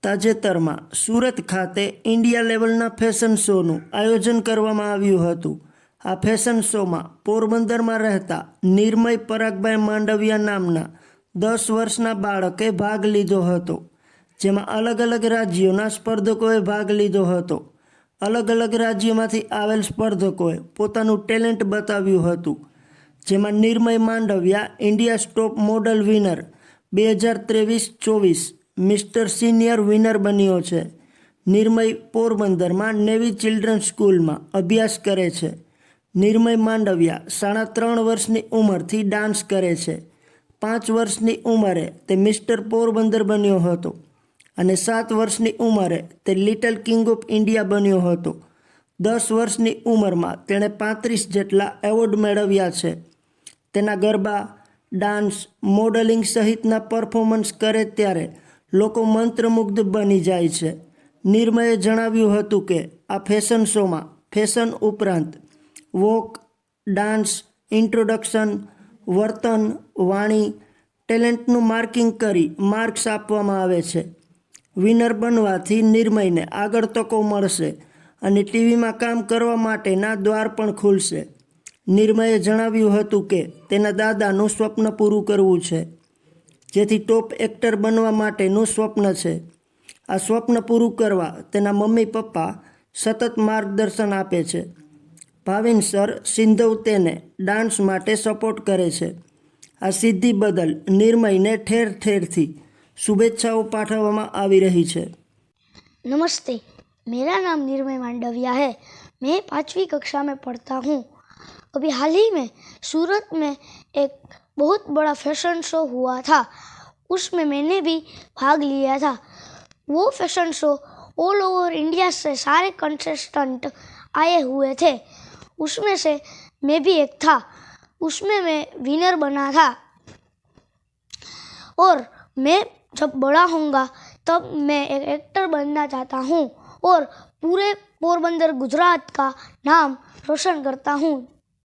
તાજેતરમાં સુરત ખાતે ઇન્ડિયા લેવલના ફેશન શોનું આયોજન કરવામાં આવ્યું હતું। આ ફેશન શોમાં પોરબંદરમાં રહેતા નિર્મય પરાગભાઈ માંડવિયા નામના 10 વર્ષના બાળકે ભાગ લીધો હતો, જેમાં અલગ અલગ રાજ્યોના સ્પર્ધકોએ ભાગ લીધો હતો। અલગ અલગ રાજ્યોમાંથી આવેલ સ્પર્ધકોએ પોતાનું ટેલેન્ટ બતાવ્યું હતું, જેમાં Nirmay Mandaviya India top model winner 2023-24 mister senior winner બન્યો છે। નિર્મય પોરબંદરમાં નેવી ચિલ્ડ્રન સ્કૂલમાં અભ્યાસ કરે છે। નિર્મય માંડવિયા 3.5 વર્ષની ઉંમરથી ડાન્સ કરે છે। 5 વર્ષની ઉંમરે તે મિસ્ટર પોરબંદર બન્યો હતો અને 7 વર્ષની ઉંમરે તે લિટલ કિંગ ઓફ ઇન્ડિયા બન્યો હતો। 10 વર્ષની ઉંમરમાં તેણે 35 જેટલા એવોર્ડ મેળવ્યા છે। તેના ગરબા, ડાન્સ, મોડલિંગ સહિતના પરફોર્મન્સ કરે ત્યારે લોકો મંત્રમુગ્ધ બની જાય છે। નિર્મયે જણાવ્યું હતું કે આ ફેશન શોમાં ફેશન ઉપરાંત વોક, ડાન્સ, ઇન્ટ્રોડક્શન, વર્તન, વાણી, ટેલેન્ટનું માર્કિંગ કરી માર્ક્સ આપવામાં આવે છે। વિનર બનવાથી નિર્મયને આગળ તકો મળશે અને ટીવીમાં કામ કરવા માટેના દ્વાર પણ ખુલશે। નિર્મયે જણાવ્યું હતું કે તેના દાદાનું સ્વપ્ન પૂરું કરવું છે, જેથી ટોપ એક્ટર બનવા માટેનું સ્વપ્ન છે। આ સ્વપ્ન પૂરું કરવા તેના મમ્મી પપ્પા સતત માર્ગદર્શન આપે છે। ભાવિન સર સિંધવ તેને ડાન્સ માટે સપોર્ટ કરે છે। આ સિદ્ધિ બદલ નિર્મયને ઠેર ઠેરથી शुभेच्छाओं पाठवવામાં આવી રહી છે। नमस्ते, मेरा नाम निर्मय मांडविया है। मैं 5वीं कक्षा में पढ़ता हूँ। अभी हाल ही में सूरत में एक बहुत बड़ा फैशन शो हुआ था, उसमें मैंने भी भाग लिया था। वो fashion show all over India से सारे कंटेस्टेंट आए हुए थे, उसमें से मैं भी एक था। उसमें मैं विनर बना था और मैं जब बड़ा होऊंगा तब मैं एक एक्टर बनना चाहता हूँ और पूरे पोरबंदर गुजरात का नाम रोशन करता हूँ।